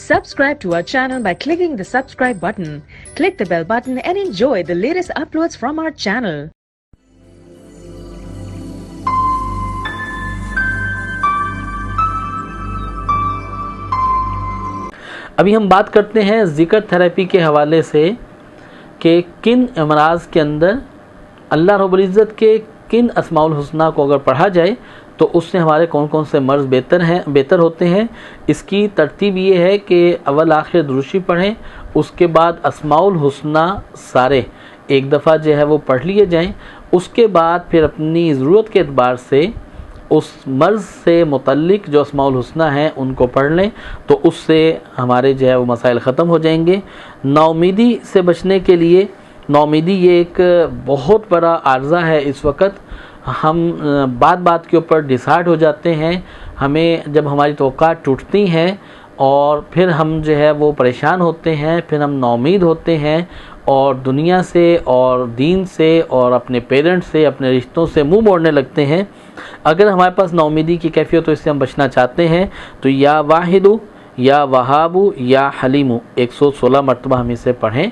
Subscribe to our channel by clicking the subscribe button. Click the bell button and enjoy the latest uploads from our channel. ابھی ہم بات کرتے ہیں ذکر therapy کے حوالے سے کہ کن امراض کے اندر اللہ رب العزت کے کن اسماء الحسنہ کو اگر پڑھا جائے تو اس سے ہمارے کون کون سے مرض بہتر ہوتے ہیں۔ اس کی ترتیب یہ ہے کہ اول آخر دروشی پڑھیں، اس کے بعد اسماء الحسنہ سارے ایک دفعہ جو ہے وہ پڑھ لیے جائیں، اس کے بعد پھر اپنی ضرورت کے اعتبار سے اس مرض سے متعلق جو اسماء الحسنہ ہیں ان کو پڑھ لیں تو اس سے ہمارے جو ہے وہ مسائل ختم ہو جائیں گے۔ نا امیدی سے بچنے کے لیے، نا امیدی یہ ایک بہت بڑا عارضہ ہے۔ اس وقت ہم بات کے اوپر ڈسہارٹ ہو جاتے ہیں، ہمیں جب ہماری توقعات ٹوٹتی ہیں اور پھر ہم جو ہے وہ پریشان ہوتے ہیں، پھر ہم نا امید ہوتے ہیں اور دنیا سے اور دین سے اور اپنے پیرنٹس سے، اپنے رشتوں سے منہ موڑنے لگتے ہیں۔ اگر ہمارے پاس نا امیدی کی کیفیت تو اس سے ہم بچنا چاہتے ہیں تو یا واحد یا وہاب یا حلیم 116 مرتبہ ہم اسے پڑھیں،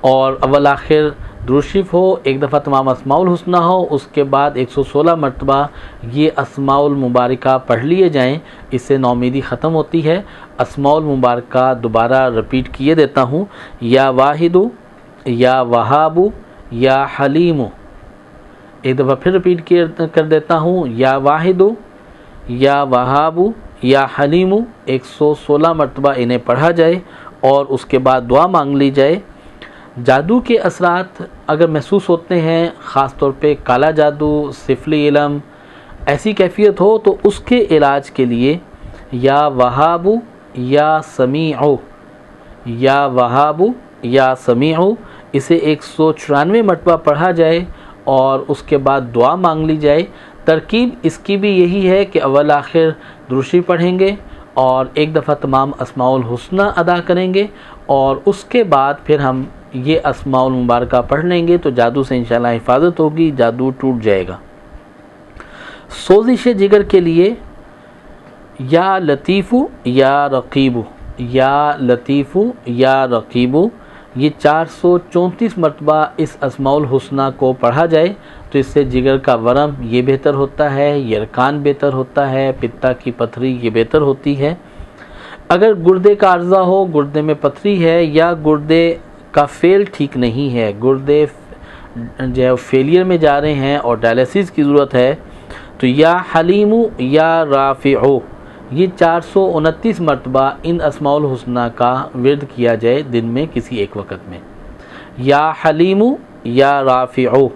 اور اول آخر درود شریف ہو، ایک دفعہ تمام اسماء الحسنہ ہو، اس کے بعد 116 مرتبہ یہ اسماء المبارکہ پڑھ لیے جائیں، اس سے نا امیدی ختم ہوتی ہے۔ اسماء المبارکہ دوبارہ رپیٹ کیے دیتا ہوں، یا واحد یا وہاب یا حلیم، ایک دفعہ پھر رپیٹ کر دیتا ہوں، یا واحد یا وہاب یا حلیم 116 مرتبہ انہیں پڑھا جائے اور اس کے بعد دعا مانگ لی جائے۔ جادو کے اثرات اگر محسوس ہوتے ہیں، خاص طور پہ کالا جادو، سفلی علم، ایسی کیفیت ہو تو اس کے علاج کے لیے یا وہاب یا سمیع، یا وہاب یا سمیع اسے 194 مرتبہ پڑھا جائے اور اس کے بعد دعا مانگ لی جائے۔ ترکیب اس کی بھی یہی ہے کہ اول آخر درود شریف پڑھیں گے اور ایک دفعہ تمام اسماء الحسنہ ادا کریں گے اور اس کے بعد پھر ہم یہ اسماء المبارکہ پڑھ لیں گے تو جادو سے انشاءاللہ حفاظت ہوگی، جادو ٹوٹ جائے گا۔ سوزش جگر کے لیے یا لطیف یا رقیب، یا لطیف یا رقیب یہ 434 مرتبہ اس اسماء الحسنہ کو پڑھا جائے تو اس سے جگر کا ورم یہ بہتر ہوتا ہے، یرکان بہتر ہوتا ہے، پتا کی پتھری یہ بہتر ہوتی ہے۔ اگر گردے کا عارضہ ہو، گردے میں پتھری ہے یا گردے کا فیل ٹھیک نہیں ہے، گردے جو ہے فیلئر میں جا رہے ہیں اور ڈائلیسس کی ضرورت ہے تو یا حلیم یا رافع یہ 429 مرتبہ ان اسماء الحسنہ کا ورد کیا جائے دن میں کسی ایک وقت میں۔ یا حلیم یا رافع،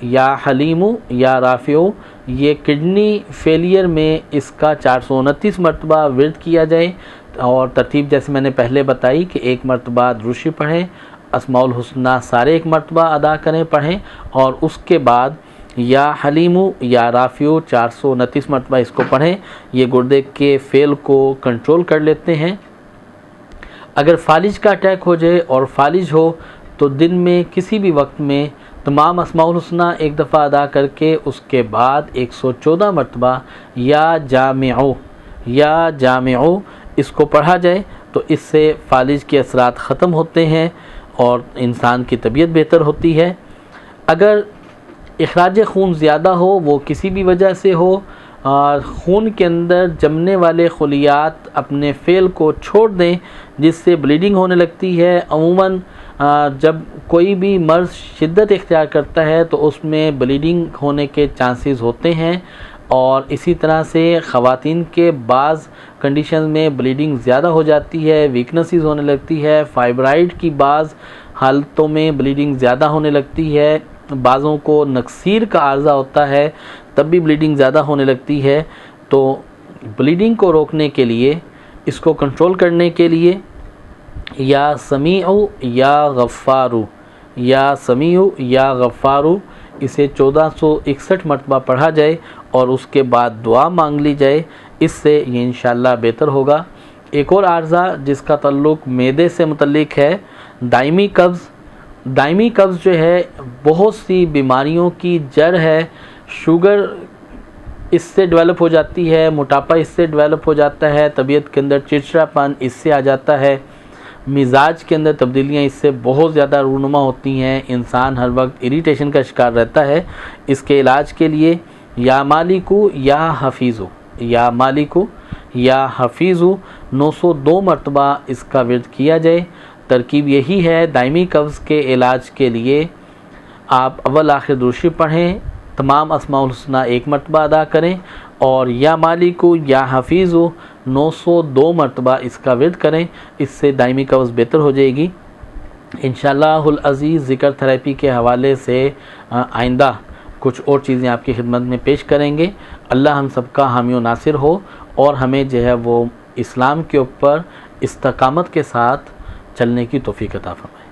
یا حلیم یا رافع یہ کڈنی فیلئر میں اس کا 429 مرتبہ ورد کیا جائے، اور ترتیب جیسے میں نے پہلے بتائی کہ ایک مرتبہ درود شریف پڑھیں، اسماء الحسنہ سارے ایک مرتبہ ادا کریں پڑھیں، اور اس کے بعد یا حلیم یا رافع 429 مرتبہ اس کو پڑھیں۔ یہ گردے کے فیل کو کنٹرول کر لیتے ہیں۔ اگر فالج کا اٹیک ہو جائے اور فالج ہو تو دن میں کسی بھی وقت میں تمام اسماء الحسنہ ایک دفعہ ادا کر کے اس کے بعد 114 مرتبہ یا جامع اس کو پڑھا جائے تو اس سے فالج کے اثرات ختم ہوتے ہیں اور انسان کی طبیعت بہتر ہوتی ہے۔ اگر اخراج خون زیادہ ہو، وہ کسی بھی وجہ سے ہو، خون کے اندر جمنے والے خلیات اپنے فعل کو چھوڑ دیں جس سے بلیڈنگ ہونے لگتی ہے۔ عموماً جب کوئی بھی مرض شدت اختیار کرتا ہے تو اس میں بلیڈنگ ہونے کے چانسز ہوتے ہیں، اور اسی طرح سے خواتین کے بعض کنڈیشن میں بلیڈنگ زیادہ ہو جاتی ہے، ویکنسز ہونے لگتی ہے، فائبرائڈ کی بعض حالتوں میں بلیڈنگ زیادہ ہونے لگتی ہے، بعضوں کو نکسیر کا عارضہ ہوتا ہے تب بھی بلیڈنگ زیادہ ہونے لگتی ہے۔ تو بلیڈنگ کو روکنے کے لیے، اس کو کنٹرول کرنے کے لیے یا سمیع یا غفار، یا سمیع یا غفار اسے 1461 مرتبہ پڑھا جائے اور اس کے بعد دعا مانگ لی جائے، اس سے یہ انشاءاللہ بہتر ہوگا۔ ایک اور عارضہ جس کا تعلق معدے سے متعلق ہے، دائمی قبض۔ دائمی قبض جو ہے بہت سی بیماریوں کی جڑ ہے۔ شوگر اس سے ڈیولپ ہو جاتی ہے، موٹاپا اس سے ڈیولپ ہو جاتا ہے، طبیعت کے اندر چڑچڑاپن اس سے آ جاتا ہے، مزاج کے اندر تبدیلیاں اس سے بہت زیادہ رونما ہوتی ہیں، انسان ہر وقت اریٹیشن کا شکار رہتا ہے۔ اس کے علاج کے لیے یا مالکو یا حفیظو، یا مالکو یا حفیظو 902 مرتبہ اس کا ورد کیا جائے۔ ترکیب یہی ہے، دائمی قبض کے علاج کے لیے آپ اول آخر درود شریف پڑھیں، تمام اسماء الحسنہ ایک مرتبہ ادا کریں، اور یا مالکو یا حفیظو 902 مرتبہ اس کا ورد کریں، اس سے دائمی قبض بہتر ہو جائے گی انشاءاللہ العزیز۔ ذکر تھراپی کے حوالے سے آئندہ کچھ اور چیزیں آپ کی خدمت میں پیش کریں گے۔ اللہ ہم سب کا حامی و ناصر ہو، اور ہمیں جو ہے وہ اسلام کے اوپر استقامت کے ساتھ چلنے کی توفیق عطا فرمائے۔